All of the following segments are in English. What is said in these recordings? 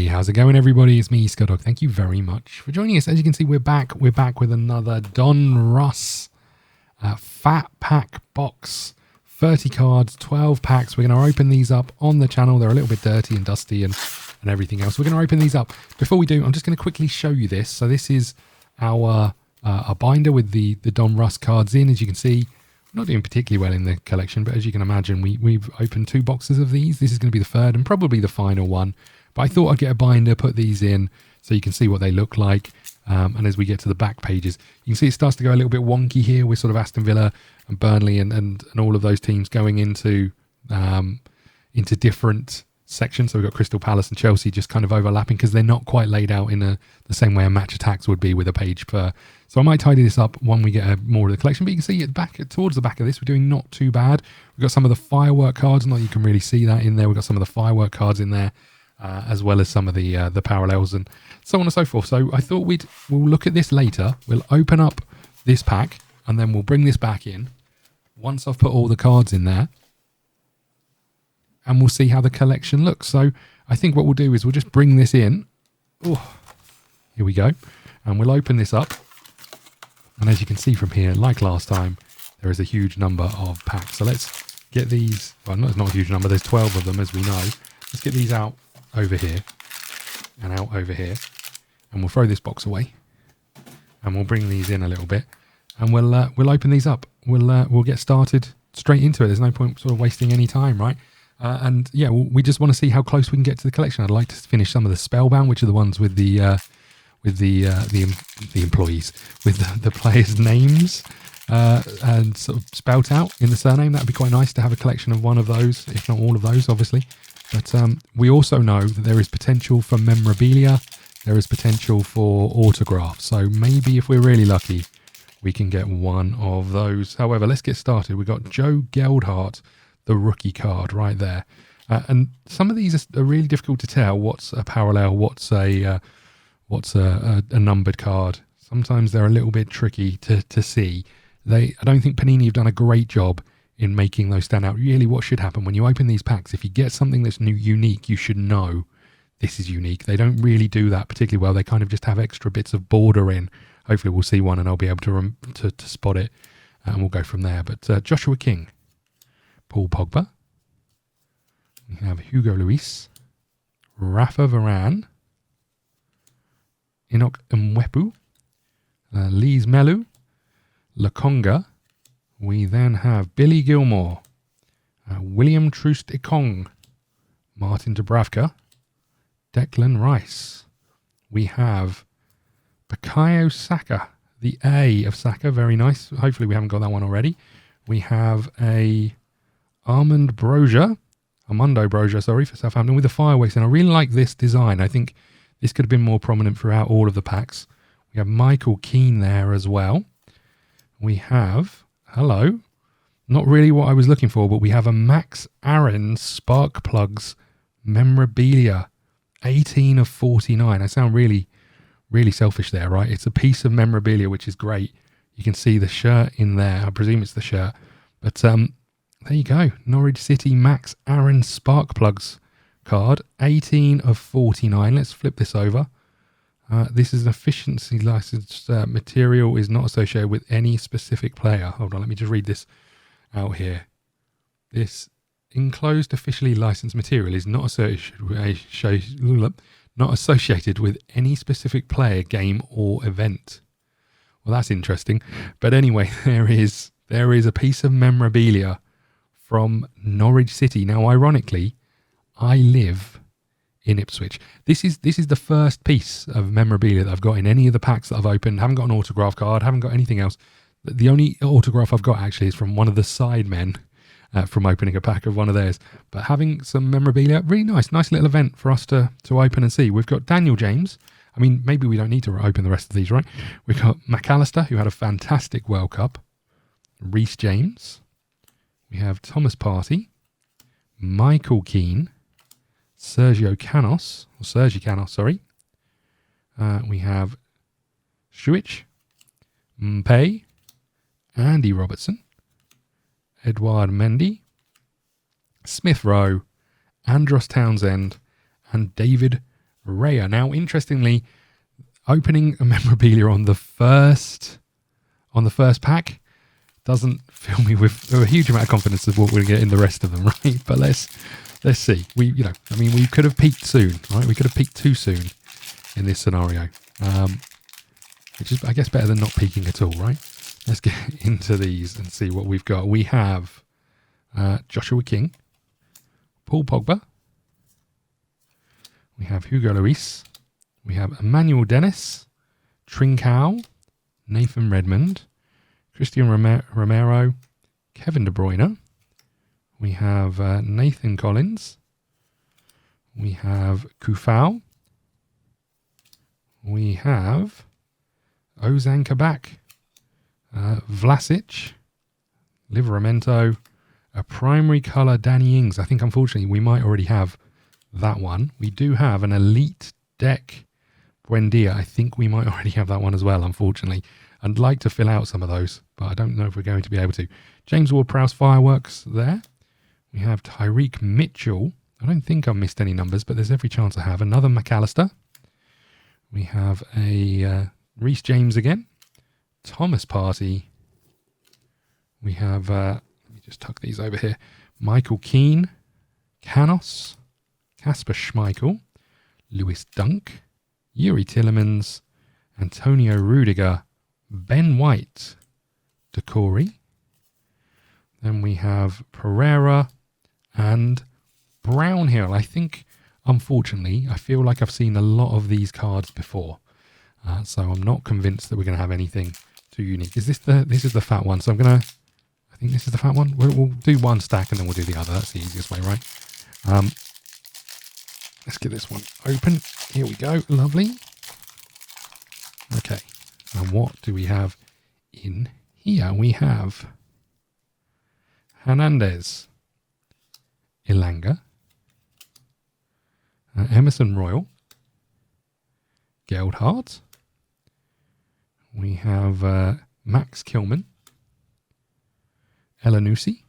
how's it going, everybody? It's me, Scudog. Thank you very much for joining us. As you can see, we're back. We're back with another Donruss Fat Pack box. 30 cards, 12 packs. We're going to open these up on the channel. They're a little bit dirty and dusty and everything else. We're going to open these up. Before we do, I'm just going to quickly show you this. So this is our a binder with the Donruss cards in. As you can see, not doing particularly well in the collection, but as you can imagine, we've opened 2 boxes of these. This is going to be the third and probably the final one. But I thought I'd get a binder, put these in so you can see what they look like. And as we get to the back pages, you can see it starts to go a little bit wonky here with sort of Aston Villa and Burnley and all of those teams going into different sections. So we've got Crystal Palace and Chelsea just kind of overlapping because they're not quite laid out in the same way a match attacks would be with a page per. So I might tidy this up when we get more of the collection. But you can see towards the back of this, we're doing not too bad. We've got some of the firework cards. Not you can really see that in there. We've got some of the firework cards in there, as well as some of the parallels and so on and so forth. So I thought we'll look at this later. We'll open up this pack and then we'll bring this back in once I've put all the cards in there, and we'll see how the collection looks. So I think what we'll do is we'll just bring this in. Oh, here we go. And we'll open this up. And as you can see from here, like last time, there is a huge number of packs. So let's get these. Well, it's not a huge number. There's 12 of them, as we know. Let's get these out over here and out over here. And we'll throw this box away. And we'll bring these in a little bit. And we'll open these up. We'll get started straight into it. There's no point sort of wasting any time, right? And yeah, we just want to see how close we can get to the collection. I'd like to finish some of the Spellbound, which are the ones with the employees, with the players' names and sort of spelt out in the surname. That'd be quite nice to have a collection of one of those, if not all of those, obviously. But we also know that there is potential for memorabilia. There is potential for autographs. So maybe if we're really lucky, we can get one of those. However, let's get started. We've got Joe Geldhart, the rookie card right there. And some of these are really difficult to tell what's a parallel, what's a numbered card. Sometimes they're a little bit tricky to see. I don't think Panini have done a great job in making those stand out. Really, what should happen when you open these packs, if you get something that's unique, you should know this is unique. They don't really do that particularly well. They kind of just have extra bits of border in. Hopefully we'll see one and I'll be able to spot it, and we'll go from there. But Joshua King, Paul Pogba, we have Hugo Lloris, Rafa Varane, Enoch Mwepu, Lise Melu, Lakonga. We then have Billy Gilmore, William Troost-Ekong, Martin Dubravka, Declan Rice. We have Bukayo Saka, the A of Saka, very nice. Hopefully we haven't got that one already. We have a Armando Broja, for Southampton with the fireworks. And I really like this design. I think this could have been more prominent throughout all of the packs. We have Michael Keane there as well. We have, not really what I was looking for, but we have a Max Aaron Spark Plugs memorabilia, 18 of 49. I sound really selfish there, right? It's a piece of memorabilia, which is great. You can see the shirt in there. I presume it's the shirt. But there you go. Norwich City Max Aaron Spark Plugs card, 18 of 49. Let's flip this over. This is an efficiency licensed material, is not associated with any specific player. Hold on, let me just read this out here. This enclosed officially licensed material is not associated with any specific player, game, or event. Well, that's interesting. But anyway, there is a piece of memorabilia from Norwich City. Now, ironically, I live in Ipswich. This is the first piece of memorabilia that I've got in any of the packs that I've opened. Haven't got an autograph card, haven't got anything else. The only autograph I've got actually is from one of the sidemen from opening a pack of one of theirs. But having some memorabilia, really nice little event for us to open and see. We've got Daniel James. I mean, maybe we don't need to open the rest of these, right? We've got McAllister, who had a fantastic World Cup. Reece James. We have Thomas Partey. Michael Keane. Sergi Canos, sorry. We have Schuich, Mbappe, Andy Robertson, Edouard Mendy, Smith Rowe, Andros Townsend, and David rare. Now, interestingly, opening a memorabilia on the first pack doesn't fill me with a huge amount of confidence of what we'll get in the rest of them, right? But let's see. We could have peaked soon, right? We could have peaked too soon in this scenario, which is, I guess, better than not peaking at all, right? Let's get into these and see what we've got. We have Joshua King, Paul Pogba. We have Hugo Lloris. We have Emmanuel Dennis, Trincao, Nathan Redmond, Christian Romero, Kevin De Bruyne. We have Nathan Collins. We have Kufau. We have Ozan Kabak, Vlasic, Livramento, a primary colour Danny Ings. I think, unfortunately, we might already have that one. We do have an elite deck Buendia. I think we might already have that one as well, unfortunately. I'd like to fill out some of those, but I don't know if we're going to be able to. James Ward-Prowse fireworks there. We have Tyreek Mitchell. I don't think I've missed any numbers, but there's every chance I have. Another McAllister. We have a Reece James again. Thomas Partey. We have, let me just tuck these over here. Michael Keane. Canos. Kasper Schmeichel. Lewis Dunk. Yuri Tillemans. Antonio Rudiger. Ben White. Decore. Then we have Pereira and Brownhill. I think, unfortunately, I feel like I've seen a lot of these cards before. So I'm not convinced that we're going to have anything too unique. This is the fat one. So I think this is the fat one. We'll do one stack and then we'll do the other. That's the easiest way, right? Let's get this one open. Here we go. Lovely. Okay. And what do we have in here? We have Hernandez, Ilanga, Emerson Royal, Geldhart. We have Max Kilman, Elanusi,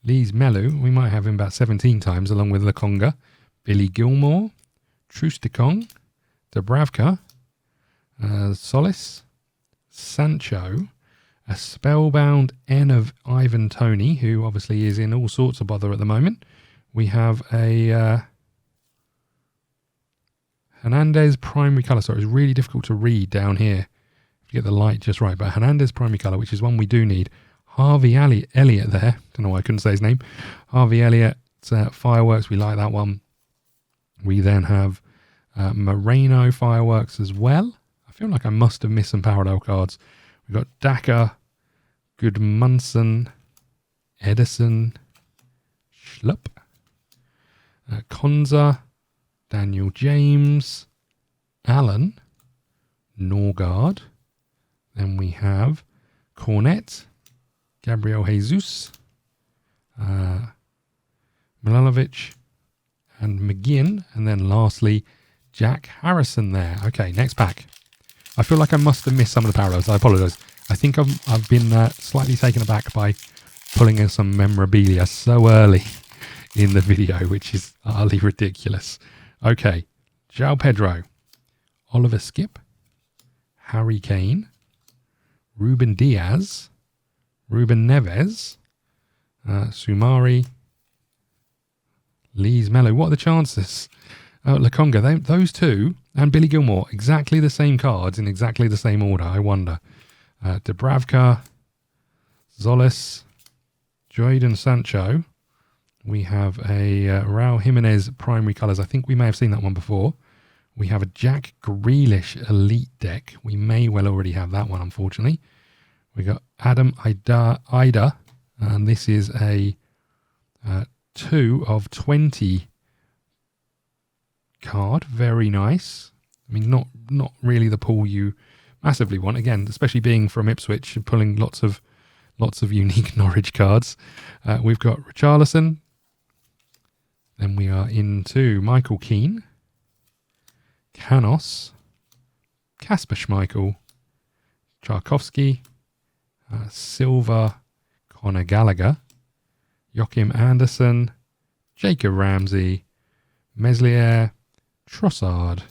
Lees Melu. We might have him about 17 times, along with Lakonga, Billy Gilmore, Trusticong, Dubravka, Solis, Sancho, a spellbound N of Ivan Toney, who obviously is in all sorts of bother at the moment. We have a Hernandez primary colour. So it's really difficult to read down here to get the light just right. But Hernandez primary colour, which is one we do need. Harvey Elliott there. Don't know why I couldn't say his name. Harvey Elliott, fireworks. We like that one. We then have Moreno fireworks as well. I feel like I must have missed some parallel cards. We've got Daka, Goodmanson, Edison, Schlupp, Konza, Daniel James, Allen, Norgard. Then we have Cornet, Gabriel Jesus, Milanovic, and McGinn. And then lastly, Jack Harrison there. Okay, next pack. I feel like I must have missed some of the parallels. I apologise. I think I've been slightly taken aback by pulling in some memorabilia so early in the video, which is utterly ridiculous. Okay, João Pedro, Oliver Skip, Harry Kane, Ruben Diaz, Ruben Neves, Sumari, Lees Mello. What are the chances? Lakonga, those two, and Billy Gilmore, exactly the same cards in exactly the same order, I wonder. Dubravka, Zolis, Jadon Sancho. We have a Raul Jimenez primary colours. I think we may have seen that one before. We have a Jack Grealish elite deck. We may well already have that one, unfortunately. We got Adam Ida, and this is a 2 of 20 card. Very nice. I mean, not really the pool you massively want. Again, especially being from Ipswich and pulling lots of unique Norwich cards. We've got Richarlison. Then we are into Michael Keane, Canos, Kasper Schmeichel, Tchaikovsky, Silva, Conor Gallagher, Joachim Anderson, Jacob Ramsey, Meslier, Trossard,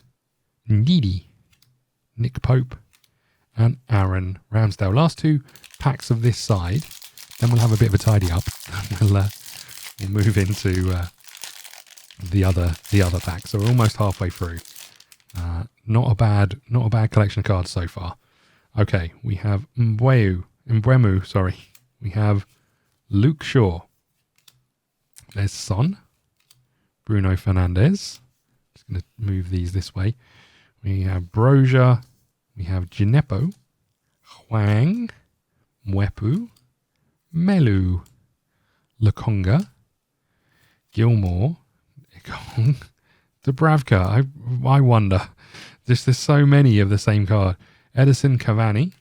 Ndidi, Nick Pope, and Aaron Ramsdale. Last two packs of this side, then we'll have a bit of a tidy up. We'll move into the other pack. So we're almost halfway through. Not a bad collection of cards so far. Okay, we have Mbwemu, sorry. We have Luke Shaw. There's Son. Bruno Fernandes. Just going to move these this way. We have Broja. We have Gineppo. Hwang. Mwepu. Melu. Lokonga. Gilmore. Ikong. Dubravka. I wonder. There's so many of the same card. Edison Cavani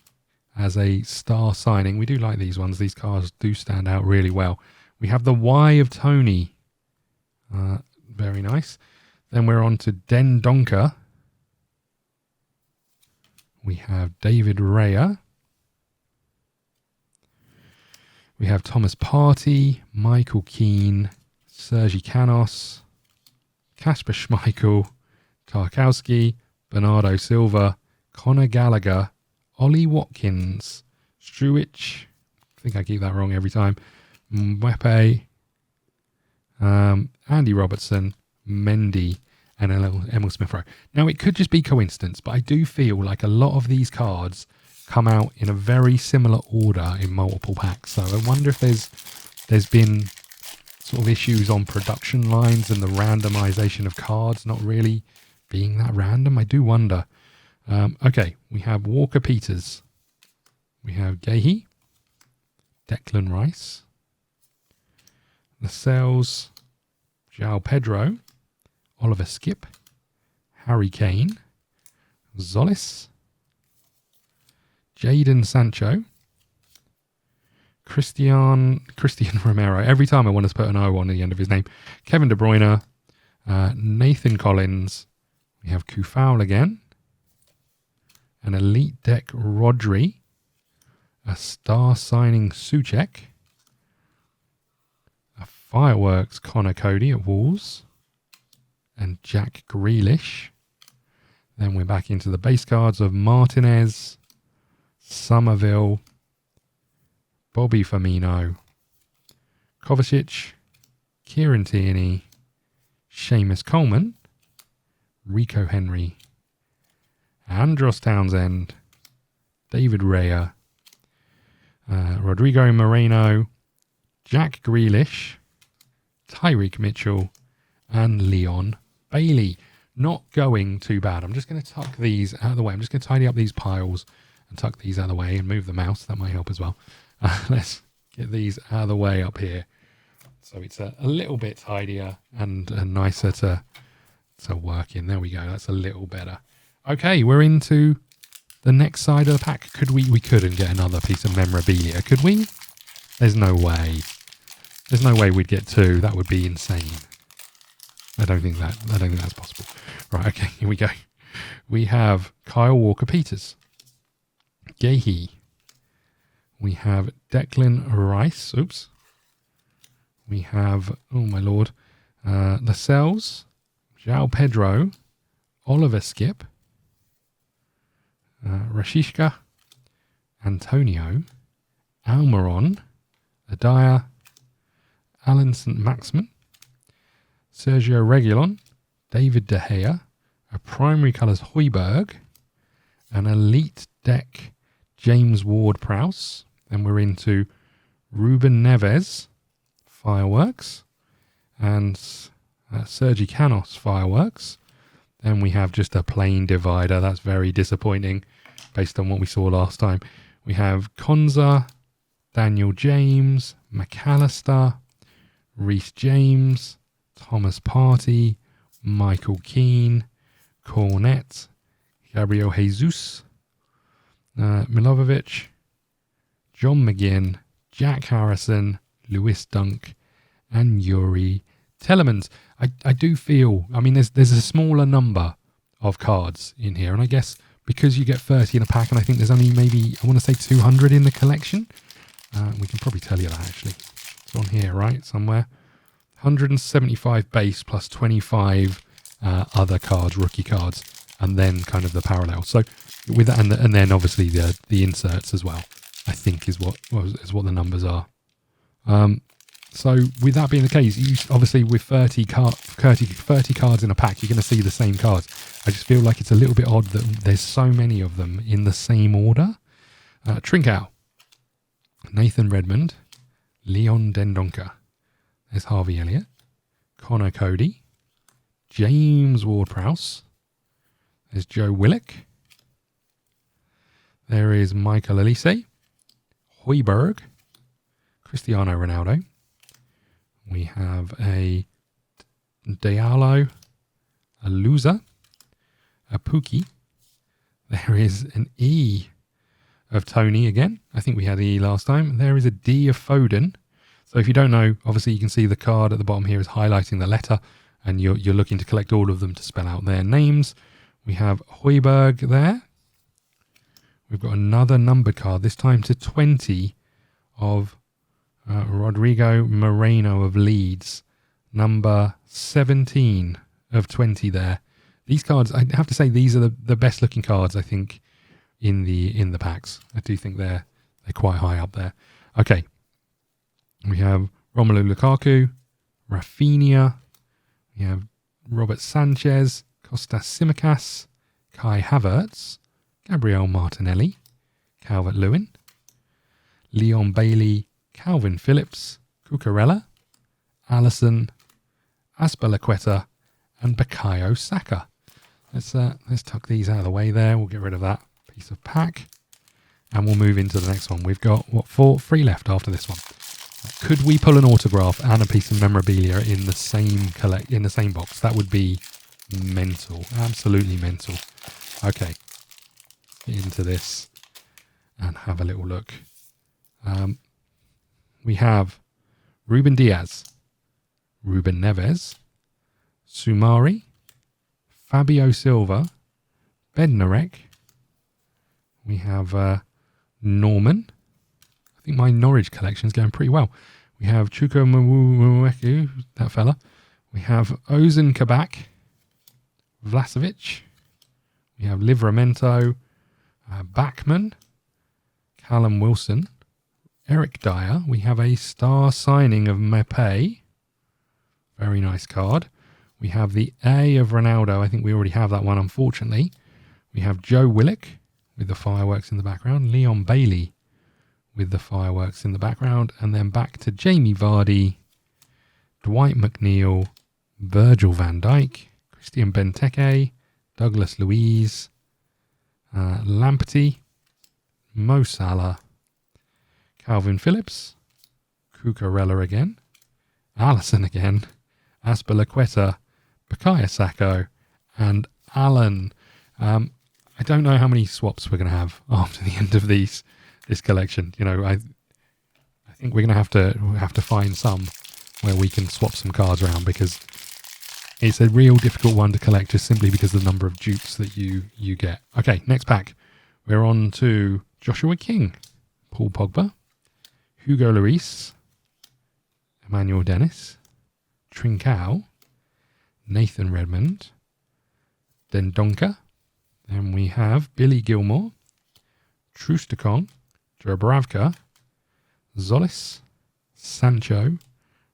as a star signing. We do like these ones. These cards do stand out really well. We have the Y of Tony. Very nice. Then we're on to Den Donker. We have David Raya. We have Thomas Partey, Michael Keane, Sergi Canos, Kasper Schmeichel, Tarkowski, Bernardo Silva, Conor Gallagher, Ollie Watkins, Struich, I think I keep that wrong every time, Mwepe, Andy Robertson, Mendy, and Emil Smith-Rowe. Now, it could just be coincidence, but I do feel like a lot of these cards come out in a very similar order in multiple packs. So I wonder if there's been sort of issues on production lines and the randomization of cards not really being that random. I do wonder. Okay, we have Walker Peters. We have Gehi, Declan Rice, Lascelles, João Pedro, Oliver Skip, Harry Kane, Zolis, Jadon Sancho, Christian Romero. Every time I want to put an O on the end of his name. Kevin De Bruyne, Nathan Collins. We have Kufal again. An Elite Deck Rodri. A star signing Soucek. A Fireworks Connor Cody at Wolves. And Jack Grealish. Then we're back into the base cards of Martinez, Somerville, Bobby Firmino, Kovacic, Kieran Tierney, Seamus Coleman, Rico Henry, Andros Townsend, David Raya, Rodrigo Moreno, Jack Grealish, Tyreek Mitchell, and Leon Bailey. Not going too bad. I'm just going to tuck these out of the way. I'm just going to tidy up these piles and tuck these out of the way and move the mouse. That might help as well. Let's get these out of the way up here. So it's a little bit tidier and nicer to work in. There we go. That's a little better. Okay, we're into the next side of the pack. We couldn't get another piece of memorabilia, could we? There's no way. There's no way we'd get two. That would be insane. I don't think that's possible. Right, okay, here we go. We have Kyle Walker-Peters, Gehi. We have Declan Rice. Oops. We have, oh my lord, Lascelles, João Pedro, Oliver Skip, Rashishka, Antonio, Almiron, Adaya, Alan St. Maximin, Sergio Reguilon, David De Gea, a primary colours Højbjerg, an elite deck James Ward-Prowse. Then we're into Ruben Neves, Fireworks, and Sergi Canos, Fireworks. Then we have just a plain divider. That's very disappointing based on what we saw last time. We have Konza, Daniel James, McAllister, Reece James, Thomas Partey, Michael Keane, Cornet, Gabriel Jesus, Milovovic, John McGinn, Jack Harrison, Lewis Dunk, and Yuri Telemans. I do feel, I mean, there's a smaller number of cards in here, and I guess because you get 30 in a pack, and I think there's only maybe, I want to say 200 in the collection. We can probably tell you that, actually. It's on here, right? Somewhere. 175 base plus 25 other cards, rookie cards, and then kind of the parallel. So with that, and then obviously the inserts as well, I think is what the numbers are. So with that being the case, you obviously with 30 cards in a pack, you're going to see the same cards. I just feel like it's a little bit odd that there's so many of them in the same order. Trincao, Nathan Redmond, Leon Dendoncker. There's Harvey Elliott, Connor Cody, James Ward-Prowse. There's Joe Willock. There is Michael Elise, Højbjerg, Cristiano Ronaldo. We have a Diallo, a Loser, a Pookie. There is an E of Tony again. I think we had E last time. There is a D of Foden. So if you don't know, obviously you can see the card at the bottom here is highlighting the letter, and you're looking to collect all of them to spell out their names. We have Højbjerg there. We've got another numbered card, this time to 20 of Rodrigo Moreno of Leeds. Number 17 of 20 there. These cards, I have to say, these are the best looking cards, I think, in the packs. I do think they're quite high up there. Okay. We have Romelu Lukaku, Rafinha. We have Robert Sanchez, Kostas Tsimikas, Kai Havertz, Gabriel Martinelli, Calvert-Lewin, Leon Bailey, Calvin Phillips, Cucurella, Alisson, Azpilicueta, and Bukayo Saka. Let's tuck these out of the way there. We'll get rid of that piece of pack, and we'll move into the next one. We've got three left after this one. Could we pull an autograph and a piece of memorabilia in the same box? That would be mental, absolutely mental. Okay, get into this and have a little look. We have Ruben Diaz, Ruben Neves, Sumari, Fabio Silva, Bednarek. We have Norman. I think my Norwich collection is going pretty well. We have Chuko Mweku, that fella. We have Ozan Kabak, Vlasic. We have Livramento, Bachmann, Callum Wilson, Eric Dyer. We have a star signing of Mbappe. Very nice card. We have the A of Ronaldo. I think we already have that one, unfortunately. We have Joe Willock with the fireworks in the background. Leon Bailey with the fireworks in the background. And then back to Jamie Vardy, Dwight McNeil, Virgil van Dijk, Christian Benteke, Douglas Luiz, Lamptey, Mo Salah, Calvin Phillips, Cucurella again, Alisson again, Azpilicueta, Bukayo Saka, and Allen. I don't know how many swaps we're going to have after the end of this collection. You know, I think we're going to have to find some where we can swap some cards around, because it's a real difficult one to collect just simply because of the number of dupes that you get. Okay, next pack. We're on to Joshua King, Paul Pogba, Hugo Lloris, Emmanuel Dennis, Trincao, Nathan Redmond, Dendoncker. Then we have Billy Gilmore, Trusticon, Dubravka, Zolis, Sancho,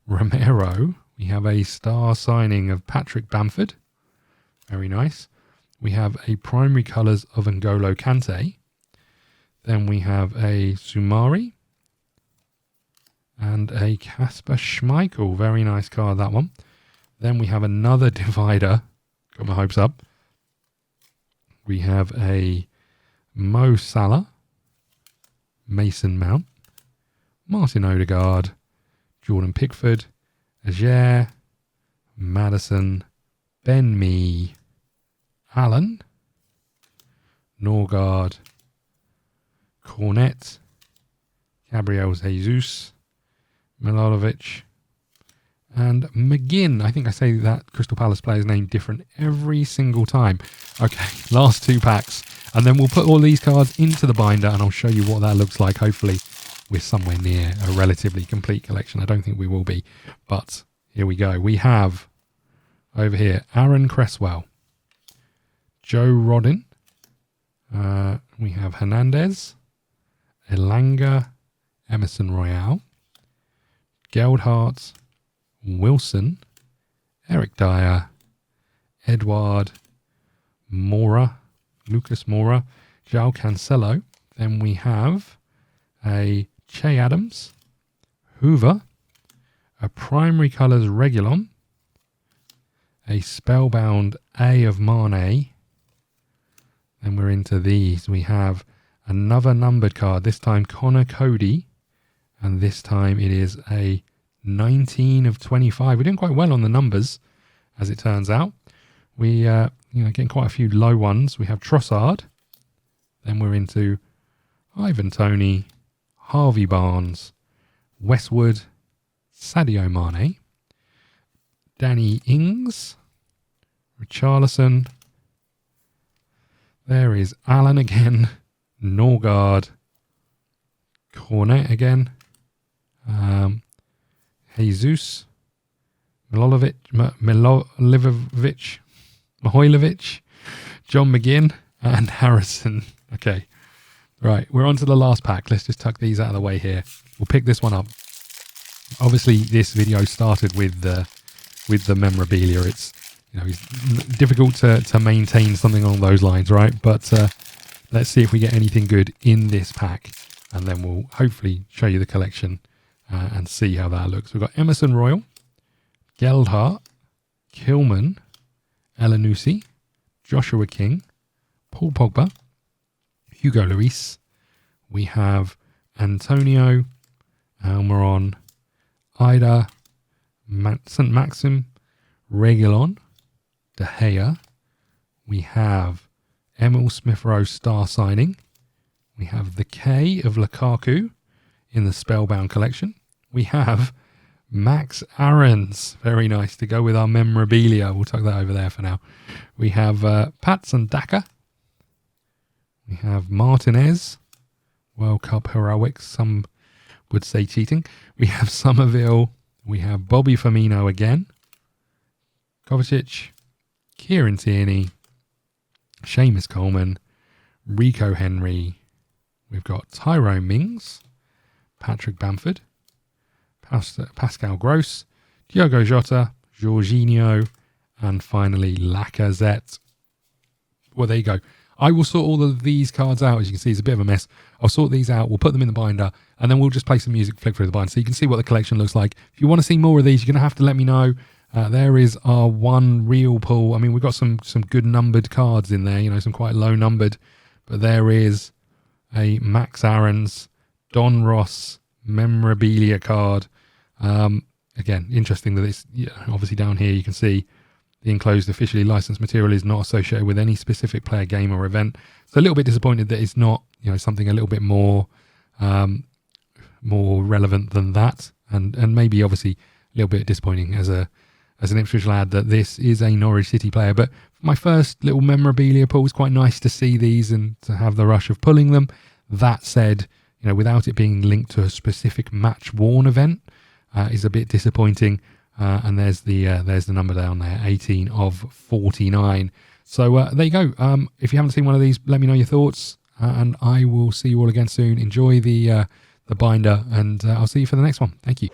Romero. We have a star signing of Patrick Bamford. Very nice. We have a primary colours of N'Golo Kante. Then we have a Sumari and a Kasper Schmeichel. Very nice card, that one. Then we have another divider. Got my hopes up. We have a Mo Salah, Mason Mount, Martin Odegaard, Jordan Pickford, Ajer, Maddison, Ben Mee, Allen, Norgard, Cornet, Gabriel Jesus, Milanovic, and McGinn. I think I say that Crystal Palace player's name different every single time. Okay, last two packs. And then we'll put all these cards into the binder and I'll show you what that looks like. Hopefully we're somewhere near a relatively complete collection. I don't think we will be, but here we go. We have over here, Aaron Cresswell, Joe Rodin. We have Hernandez, Elanga, Emerson Royale, Geldhart, Wilson, Eric Dyer, Edward, Mora, Lucas Mora, João Cancelo. Then we have a Che Adams, Hoover, a Primary Colours Regulon, a Spellbound A of Mane. Then we're into these. We have another numbered card, this time Connor Cody, and this time it is a 19 of 25. We're doing quite well on the numbers, as it turns out. We getting quite a few low ones. We have Trossard. Then we're into Ivan Toney, Harvey Barnes, Westwood, Sadio Mane, Danny Ings, Richarlison. There is Alan again, Norgard, Cornet again, Jesus, Mihailovic, John McGinn, and Harrison. Okay, right, we're on to the last pack. Let's just tuck these out of the way here. We'll pick this one up. Obviously, this video started with the memorabilia. It's it's difficult to maintain something along those lines, right? But let's see if we get anything good in this pack, and then we'll hopefully show you the collection and see how that looks. We've got Emerson Royal, Geldhart, Kilman, Elanusi, Joshua King, Paul Pogba, Hugo Lloris. We have Antonio, Almiron, Ida, St. Maxim, Reguilon, De Gea. We have Emil Smith-Rowe star signing. We have the K of Lukaku in the Spellbound collection. We have Max Aarons, very nice, to go with our memorabilia. We'll tuck that over there for now. We have Patson Daka. We have Martinez, World Cup heroics, some would say cheating. We have Somerville. We have Bobby Firmino again. Kovacic, Kieran Tierney, Seamus Coleman, Rico Henry. We've got Tyrone Mings, Patrick Bamford, Pascal Gross, Diogo Jota, Jorginho, and finally Lacazette. Well, there you go. I will sort all of these cards out. As you can see, it's a bit of a mess. I'll sort these out. We'll put them in the binder, and then we'll just play some music, flick through the binder, so you can see what the collection looks like. If you want to see more of these, you're going to have to let me know. There is our one real pull. I mean, we've got some good numbered cards in there, some quite low numbered, but there is a Max Aarons, Donruss memorabilia card. Again, interesting that it's obviously down here you can see the enclosed officially licensed material is not associated with any specific player, game or event. So a little bit disappointed that it's not something a little bit more relevant than that, and maybe obviously a little bit disappointing as an Ipswich lad that this is a Norwich City player. But my first little memorabilia pull was quite nice to see these and to have the rush of pulling them. That said, without it being linked to a specific match worn event, is a bit disappointing. And there's the number down there, 18 of 49. So there you go. If you haven't seen one of these, let me know your thoughts, and I will see you all again soon. Enjoy the binder, and I'll see you for the next one. Thank you.